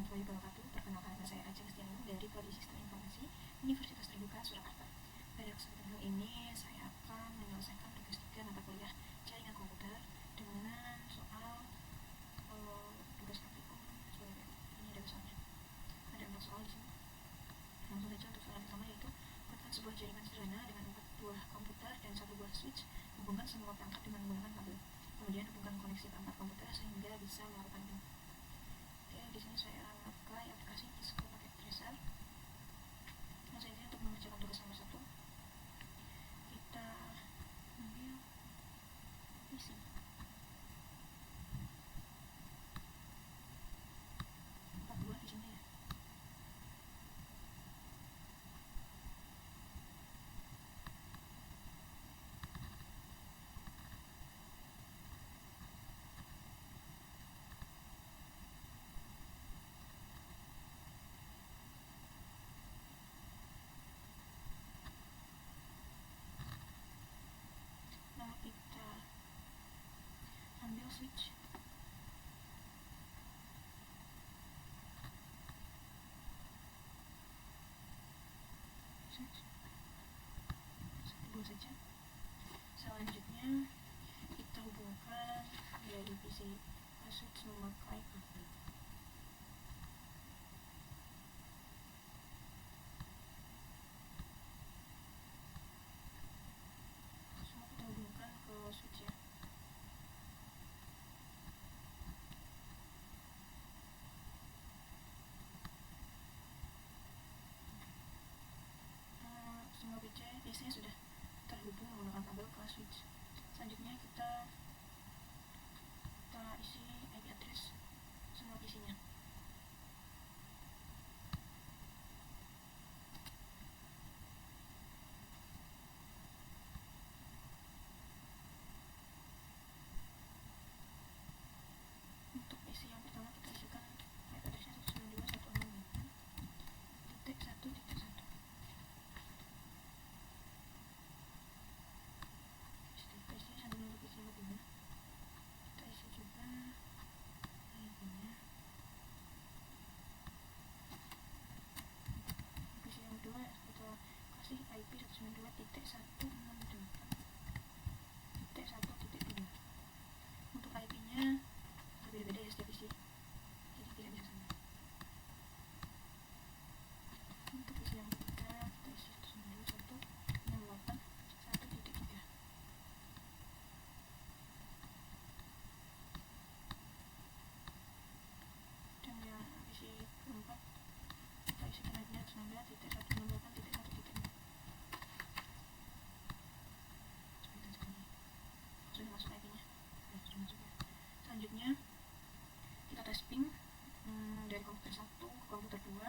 warahmatullahi wabarakatuh. Perkenalkan, nama saya Ajeng Setianing dari Prodi Sistem Informasi Universitas Terbuka Surakarta. Pada kesempatan ini saya akan menyelesaikan tugas 3 mata kuliah jaringan komputer dengan soal tugas praktikum. Ini ada soalnya. Ada 4 soal di sini. Langsung saja untuk soal yang pertama, yaitu buatkan sebuah jaringan sederhana dengan 4 buah komputer dan 1 buah switch. Hubungkan semua perangkat dengan menggunakan kabel. Kemudian hubungkan koneksi ke 4 komputer sehingga bisa melakukan pin. Oke, di sini saya pakai aplikasi Cisco Packet Tracer. Nah, saya untuk mengerjakan tugas nomor 1, kita ambil PC. Empat buah di sini ya. Lalu kita ambil switch. Satu buah saja. Selanjutnya kita hubungkan dari PC ke switch memakai kabel. Semua kita hubungkan ke switch ya. Semua PC sudah terhubung menggunakan kabel ke switch. Selanjutnya kita isi IP address semua PC-nya. Untuk PC yang pertama kita isikan IP address-nya 192.168.1.1. PC sambil menunggu PC yang kedua, kita isi juga IP-nya. PC yang kedua kita kasih IP 192.168.1.2. Untuk IP-nya berbeda-beda ya setiap PC, jadi tidak bisa sama. Untuk PC yang ketiga kita isi 192.168.1.3. Dan yang PC keempat kita isikan IP-nya 192.168.1.4. Sudah masuk IP-nya, sudah masuk ya. Selanjutnya kita tes ping dari komputer 1 ke komputer 2,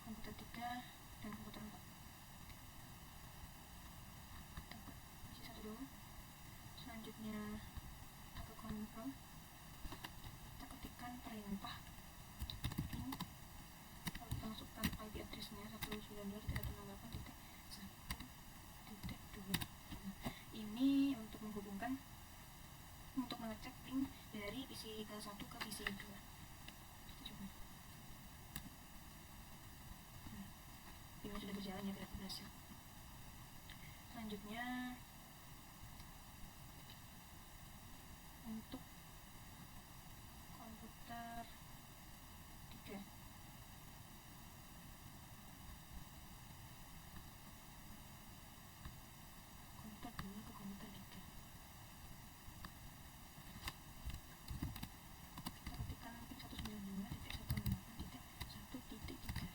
komputer 3, dan komputer 4. Kita isi satu dulu. Selanjutnya kita ke confirm, kita ketikkan perintah ping, lalu kita masukkan IP address-nya 192.168.1.2. Ini untuk menghubungkan, untuk mengecek ping dari PC ke-1 ke PC ke-2. Coba. Pingnya sudah berjalan ya, tidak berhasil. Selanjutnya untuk komputer 3, komputer 2 ke komputer 3. Kita ketikkan pin 192.168.1.3.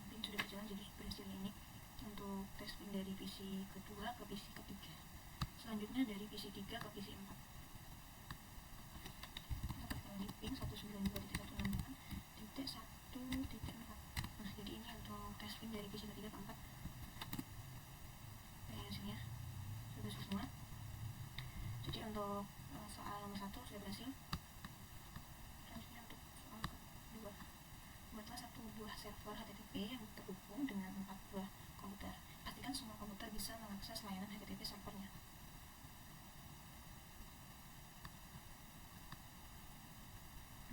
Pin sudah berjalan, jadi berhasil ini untuk tes pin dari PC kedua ke PC ketiga. Selanjutnya dari PC 3 ke PC 4. Kita ketikkan lagi pin 192.168.1.4. Nah, jadi ini untuk tes pin dari PC ketiga ke 4. Hasilnya sudah berhasil semua. Jadi untuk soal nomor 1 sudah berhasil. Selanjutnya untuk soal kedua, buatlah 1 buah server HTTP yang terhubung dengan 4 buah komputer. Pastikan semua komputer bisa mengakses layanan HTTP servernya.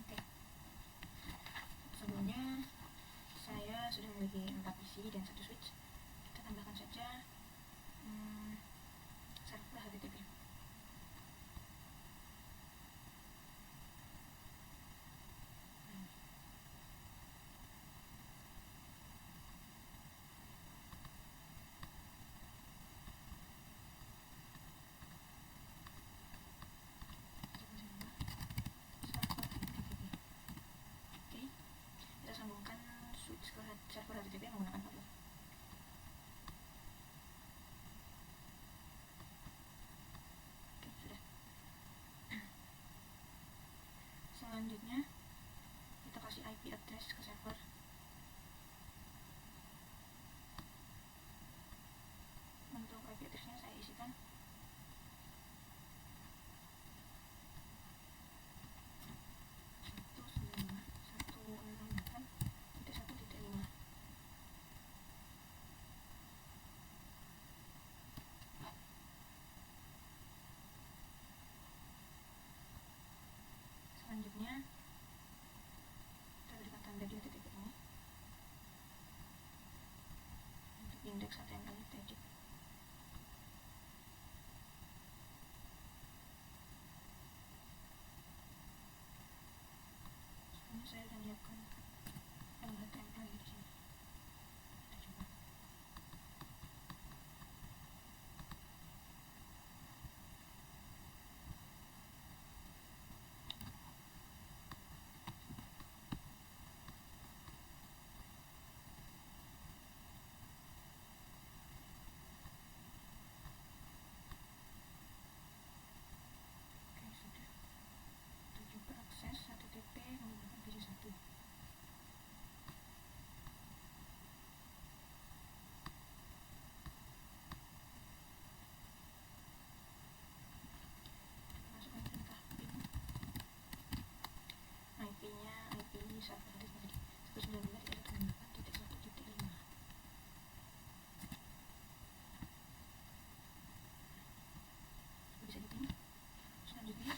Oke. Selanjutnya kita kasih IP address ke server. Untuk IP addressnya saya isikan 192.168.1.5. Selanjutnya kita berikan tanda di titik ini untuk indeks HTML tadi. Sebenarnya saya sudah menyiapkan HTML di sini. Kita coba. Oke, sudah. Kita coba akses HTTP menggunakan versi 1. Masukkan perintah pin. IP-nya IP server tadi 192.168.1.5. Bisa dipilih. Selanjutnya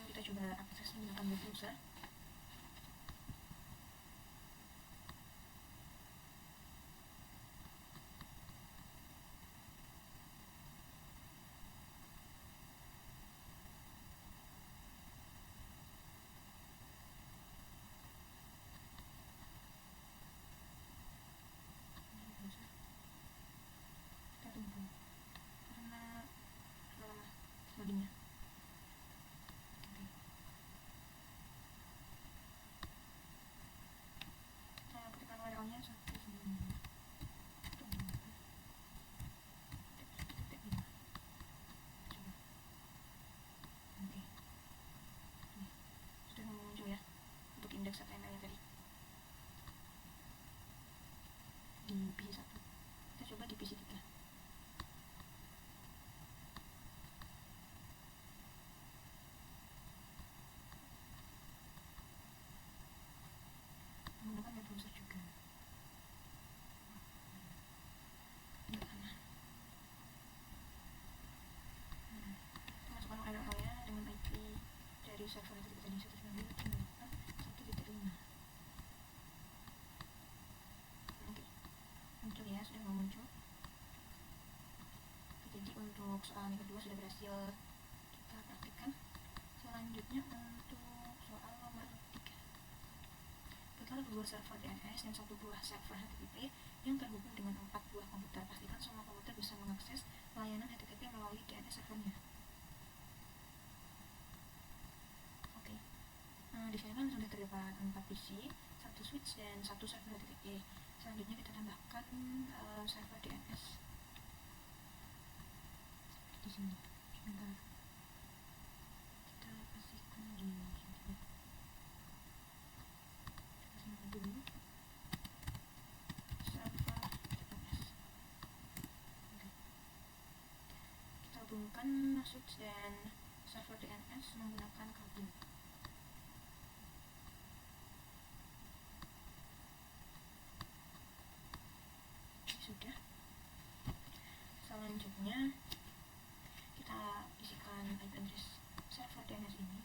kita coba akses menggunakan web browser. Kita tunggu karena lama loadingnya. Ketikkan URL-nya 192.168.1.5. Coba. Oke. Nih, sudah muncul ya untuk indeks HTML-nya tadi di PC 1. Kita coba di PC 3. Menggunakan web browser juga. Masukkan URL-nya dengan IP dari server tadi 192.168.1.5. Oke, muncul ya, sudah muncul. Jadi untuk soal yang kedua sudah berhasil kita praktikkan. Selanjutnya untuk soal nomor 3. Total 2 server DNS dan 1 buah server HTTP yang terhubung dengan 4 buah komputer. Pastikan semua komputer bisa mengakses layanan HTTP melalui DNS servernya. Oke. Di sini kan sudah terdapat 4 PC, 1 switch dan 1 server HTTP. Selanjutnya kita tambahkan server DNS di sini. Sebentar. Kita kasihkan di sini. Kasihkan dulu server DNS. Oke. Kita hubungkan switch dan server DNS menggunakan kabel. Sudah. Selanjutnya kita isikan IP address server DNS ini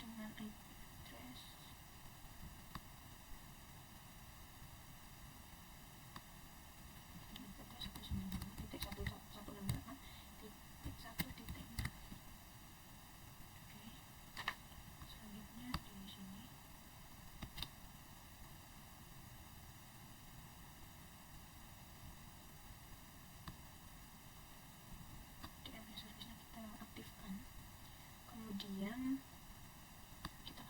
dengan IP address kemudian kita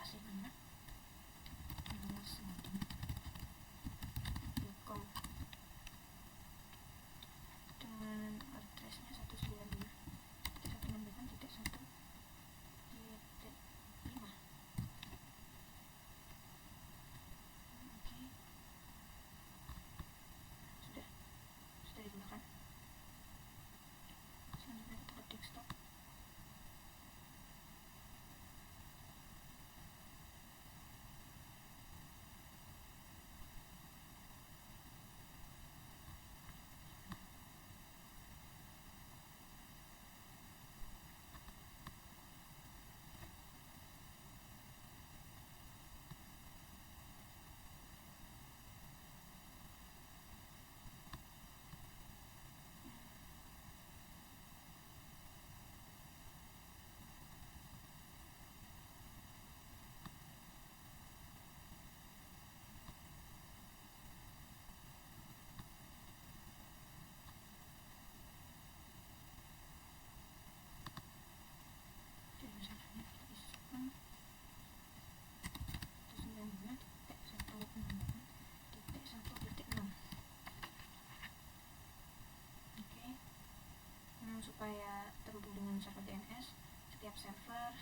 supaya terhubung dengan server DNS, setiap server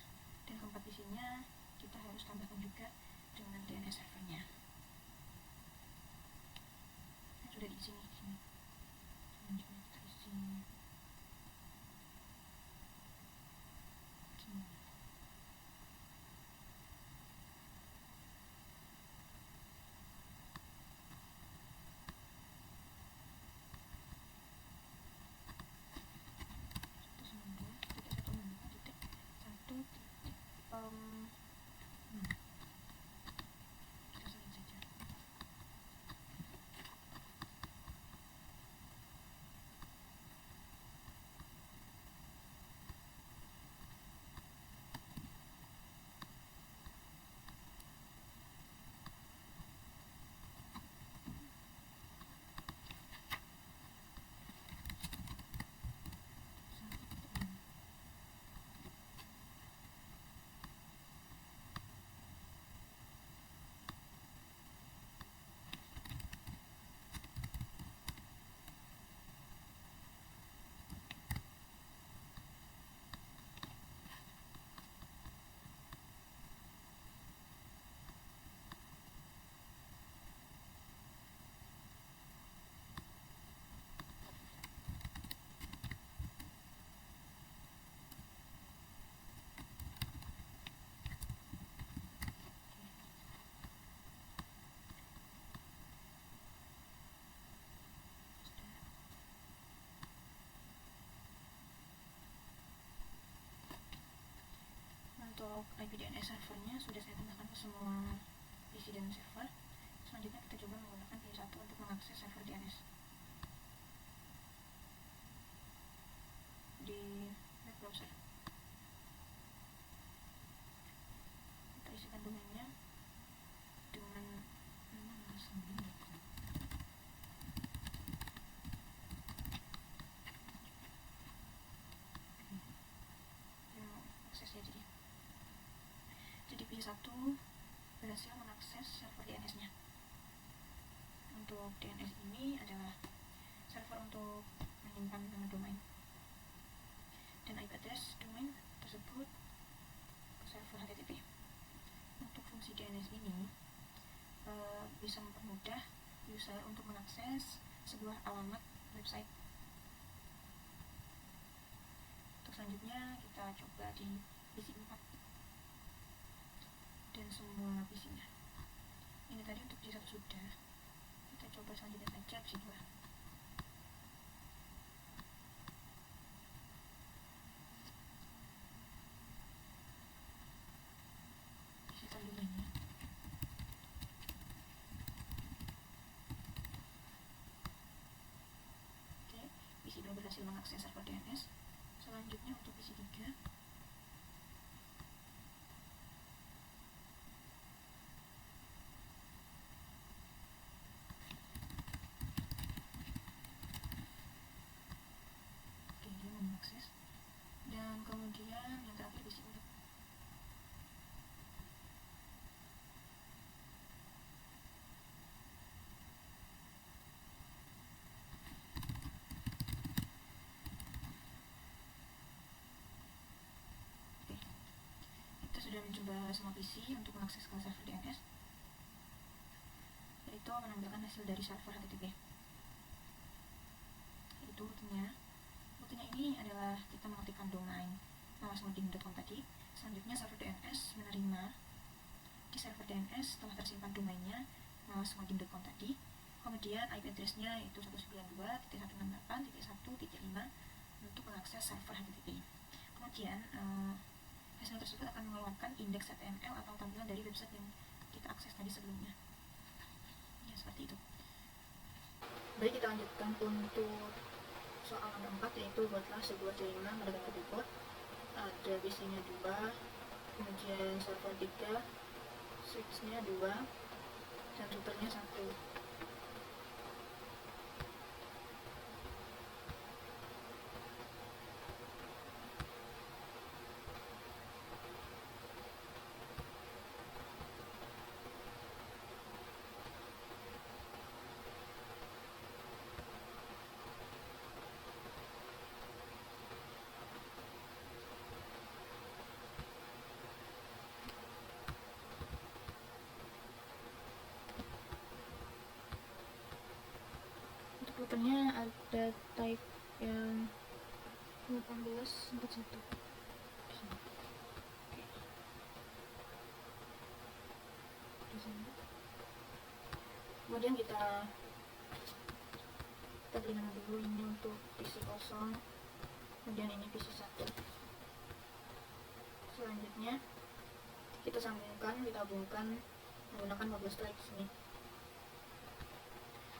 dan keempat PC-nya kita harus tambahkan juga dengan DNS servernya. Sudah di sini. Selanjutnya kita isi sini. Untuk IP DNS servernya sudah saya tambahkan ke semua PC dan server. Selanjutnya kita coba menggunakan PC1 untuk mengakses server DNS di web browser. Kita isikan domainnya dengan nama sendiri. Aksesnya jadi PC1 berhasil mengakses server DNS-nya. Untuk DNS ini adalah server untuk menyimpan nama domain dan IP address domain tersebut ke server HTTP. Untuk fungsi DNS ini bisa mempermudah user untuk mengakses sebuah alamat website. Untuk selanjutnya kita coba di PC4 dan semua PC-nya. Ini tadi untuk PC1 sudah. Kita coba selanjutnya saja PC2. PC selanjutnya. Oke, PC2 berhasil mengakses server DNS. Selanjutnya untuk PC3. Akses. Dan kemudian yang terakhir PC4. Oke, kita sudah mencoba semua PC untuk mengakses ke server DNS, yaitu menampilkan hasil dari server HTTP. Itu rutinnya ini adalah kita mengetikkan domain malasmoding.com tadi. Selanjutnya server DNS menerima di server DNS telah tersimpan domainnya malasmoding.com tadi. Kemudian IP address-nya yaitu 192.168.1.5 untuk mengakses server HTTP. Kemudian hasil tersebut akan mengeluarkan indeks HTML atau tampilan dari website yang kita akses tadi sebelumnya. Ya, seperti itu. Baik, kita lanjutkan untuk soal nomor 4, yaitu buatlah sebuah jaringan menggunakan keyboard. Ada PC-nya 2, kemudian server 3, switch-nya 2, dan routernya 1. routernya ada type yang 1841 di sini. Oke. Di sini. Kemudian kita beli nama dulu ini untuk PC kosong, kemudian ini PC 1. Selanjutnya kita sambungkan, kita hubungkan menggunakan 12 slide sini.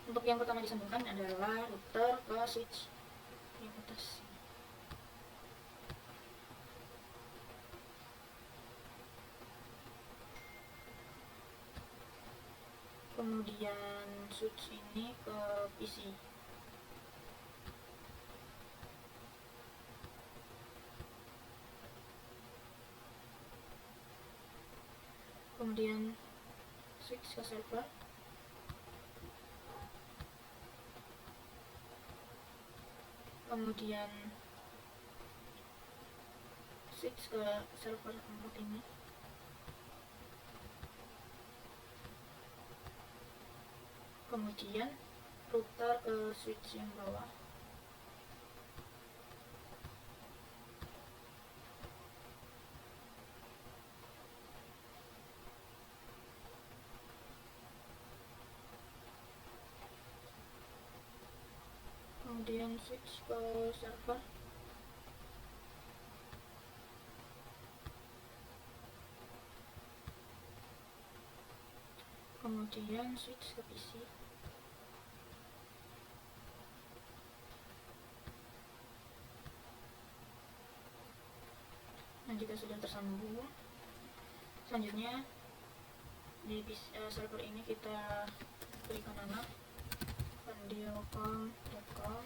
Untuk yang pertama disambungkan adalah router ke switch yang atas. Kemudian switch ini ke PC. Kemudian switch ke server. Kemudian switch ke server 4 ini. Kemudian router ke switch yang bawah. Kemudian switch ke server. Kemudian switch ke PC. Nah, jika sudah tersambung, selanjutnya di server ini kita berikan nama pandilcom.com.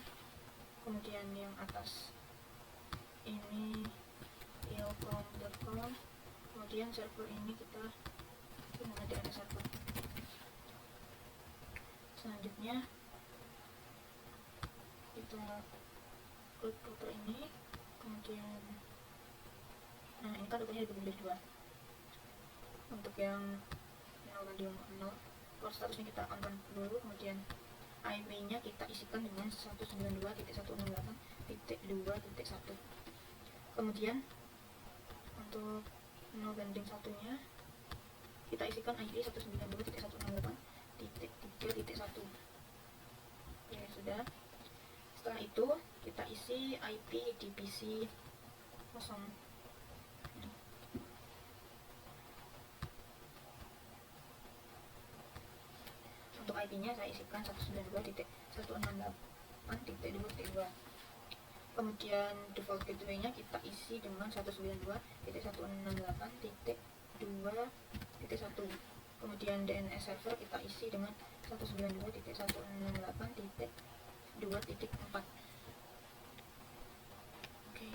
Kemudian yang atas ini ilcom.com. Kemudian server ini kita nama DNS server. Selanjutnya kita klik router ini, kemudian nah ini kan routernya dibagi dari 2. Untuk yang 0 dan 0, port statusnya kita on dulu, kemudian IP-nya kita isikan dengan 192.168.2.1. Kemudian untuk 0 banding 1-nya kita isikan IP 192.168.3.1. Oke, sudah. Setelah itu kita isi IP di PC kosong. Untuk IP-nya saya isikan 192.168.2.2. Kemudian default gateway-nya kita isi dengan 192.168.2.1. Kemudian DNS server kita isi dengan 192.168.2.4. Oke.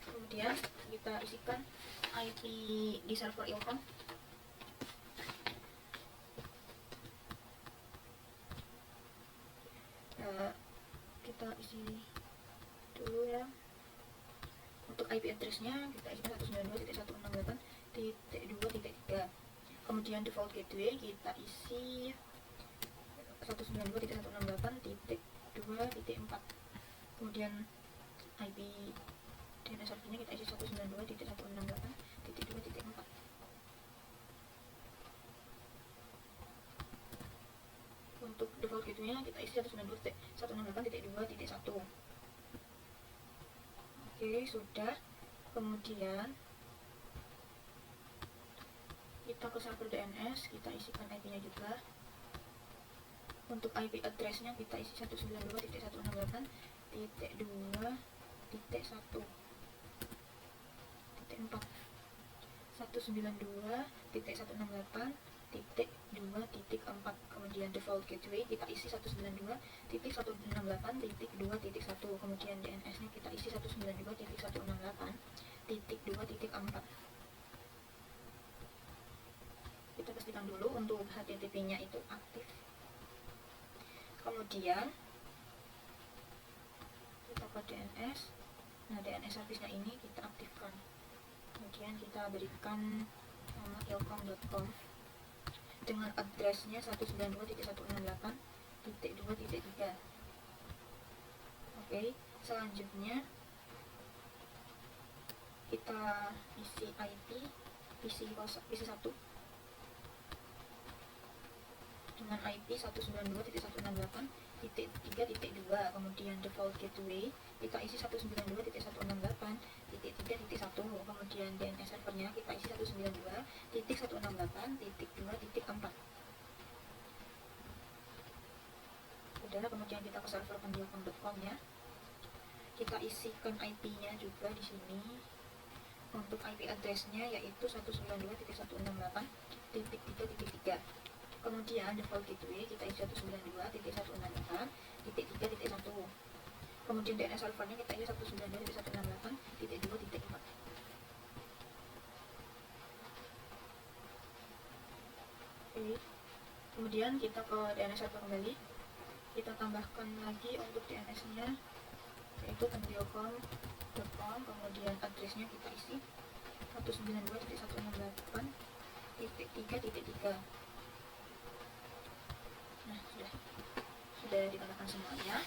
Kemudian kita isikan IP di server Ilcom. Kita isi dulu ya. Untuk IP address-nya kita isi 192.168.2.3. Kemudian default gateway kita isi 192.168.2.4. Kemudian IP DNS servernya kita isi 192.168.2.4. Untuk default gateway-nya kita isi 192.168.2.1. Oke, sudah. Kemudian kita ke server DNS, kita isikan IP-nya juga. Untuk IP address-nya kita isi 192.168.1.4. 192.168.2.4. Kemudian default gateway kita isi 192.168.2.1. Kemudian DNS-nya kita isi 192.168.2.4. Kita pastikan dulu untuk HTTP-nya itu aktif. Kemudian kita ke DNS. Nah, DNS service-nya ini kita aktifkan. Kemudian kita berikan nama ilcom.com. dengan addressnya 192.168.2.3. Oke, selanjutnya kita isi IP PC1 dengan IP 192.168.3.2. kemudian default gateway kita isi 192.168.3.1. kemudian DNS servernya kita isi 192.168.2.4. udah, kemudian kita ke server pendial.com ya, kita isikan IP-nya juga di sini. Untuk IP address-nya yaitu 192.168.3.3. kemudian default gateway kita isi 192.168.3.1. kemudian DNS servernya kita isi 192.168.2.4. Oke, kemudian kita ke DNS server kembali, kita tambahkan lagi untuk DNS-nya yaitu pendial.com, kemudian address-nya kita isi 192.168.3.3. Nah, sudah ditambahkan semuanya.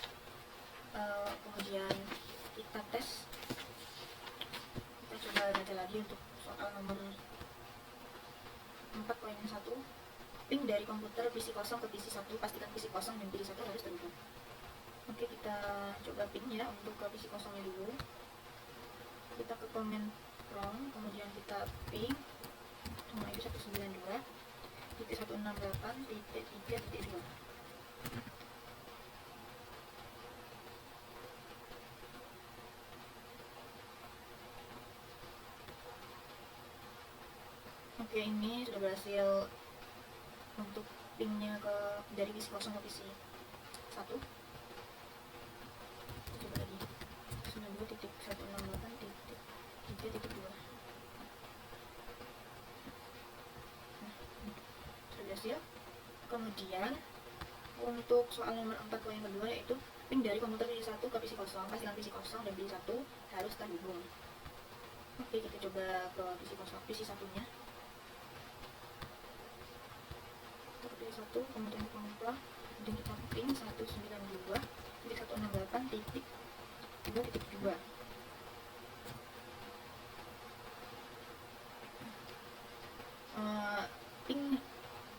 Kemudian kita tes, kita coba baca lagi untuk soal nomor 4.1. ping dari komputer PC kosong ke PC 1, pastikan PC kosong dan PC 1 harus terhubung. Oke, kita coba ping ya untuk ke PC kosongnya dulu. Kita ke command prompt, kemudian kita ping nomor itu 192.168.3.2. Oke, ini sudah berhasil untuk pingnya dari PC kosong ke PC 1. Coba lagi 92.168.3.2. Sudah berhasil. Kemudian untuk soal nomor 4 yang kedua yaitu ping dari komputer PC 1 ke PC kosong, pastikan PC kosong dan PC 1 harus terhubung. Oke, kita coba ke PC kosong, PC 1-nya. Kita ke PC 1, kemudian kita buka, kemudian kita ping 192.168.2.2. Ping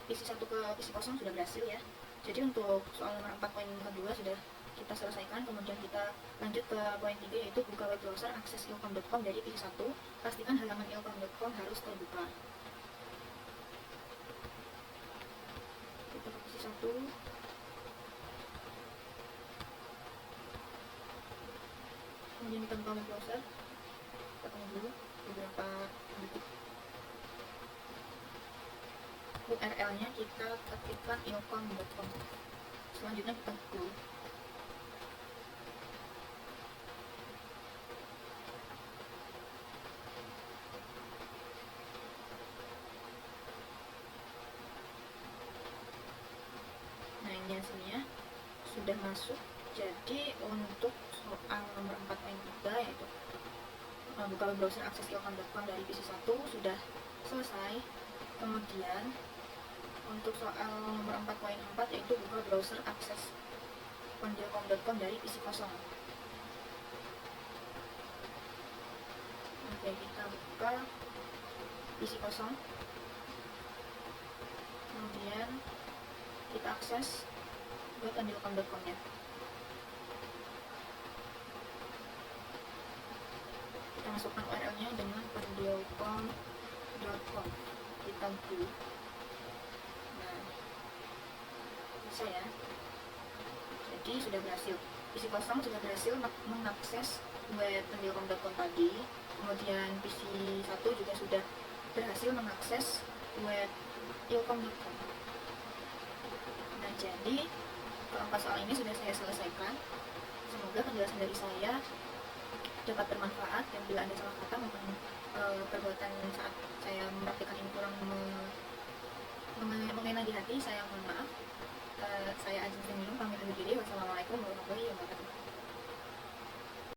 PC 1 ke PC kosong sudah berhasil ya. Jadi untuk soal nomor 4 poin kedua sudah kita selesaikan. Kemudian kita lanjut ke poin 3 yaitu buka web browser akses ilkom.com dari PC 1, pastikan halaman ilkom.com harus terbuka. Kita ke PC 1, kemudian kita buka web browser, kita tunggu dulu beberapa detik. URL-nya kita ketikkan ilkom.com. Selanjutnya kita go. Nah, ini hasilnya sudah masuk. Jadi untuk soal nomor 4.3 yaitu buka web browser akses ilkom.com dari PC 1 sudah selesai. Kemudian untuk soal nomor 4.4 yaitu buka browser akses pendial.com dari PC kosong. Oke, kita buka PC kosong, kemudian kita akses ke pendial.com nya. Kita masukkan URL-nya dengan pendial.com. Kita go. Nah, bisa ya. Jadi sudah berhasil. PC kosong sudah berhasil mengakses web pendial.com tadi. Kemudian PC 1 juga sudah berhasil mengakses web ilkom.com. Nah, jadi keempat soal ini sudah saya selesaikan. Semoga penjelasan dari saya dapat bermanfaat, dan bila ada salah kata maupun perbuatan saat saya mempraktikkan ini kurang mengena di hati, saya mohon maaf.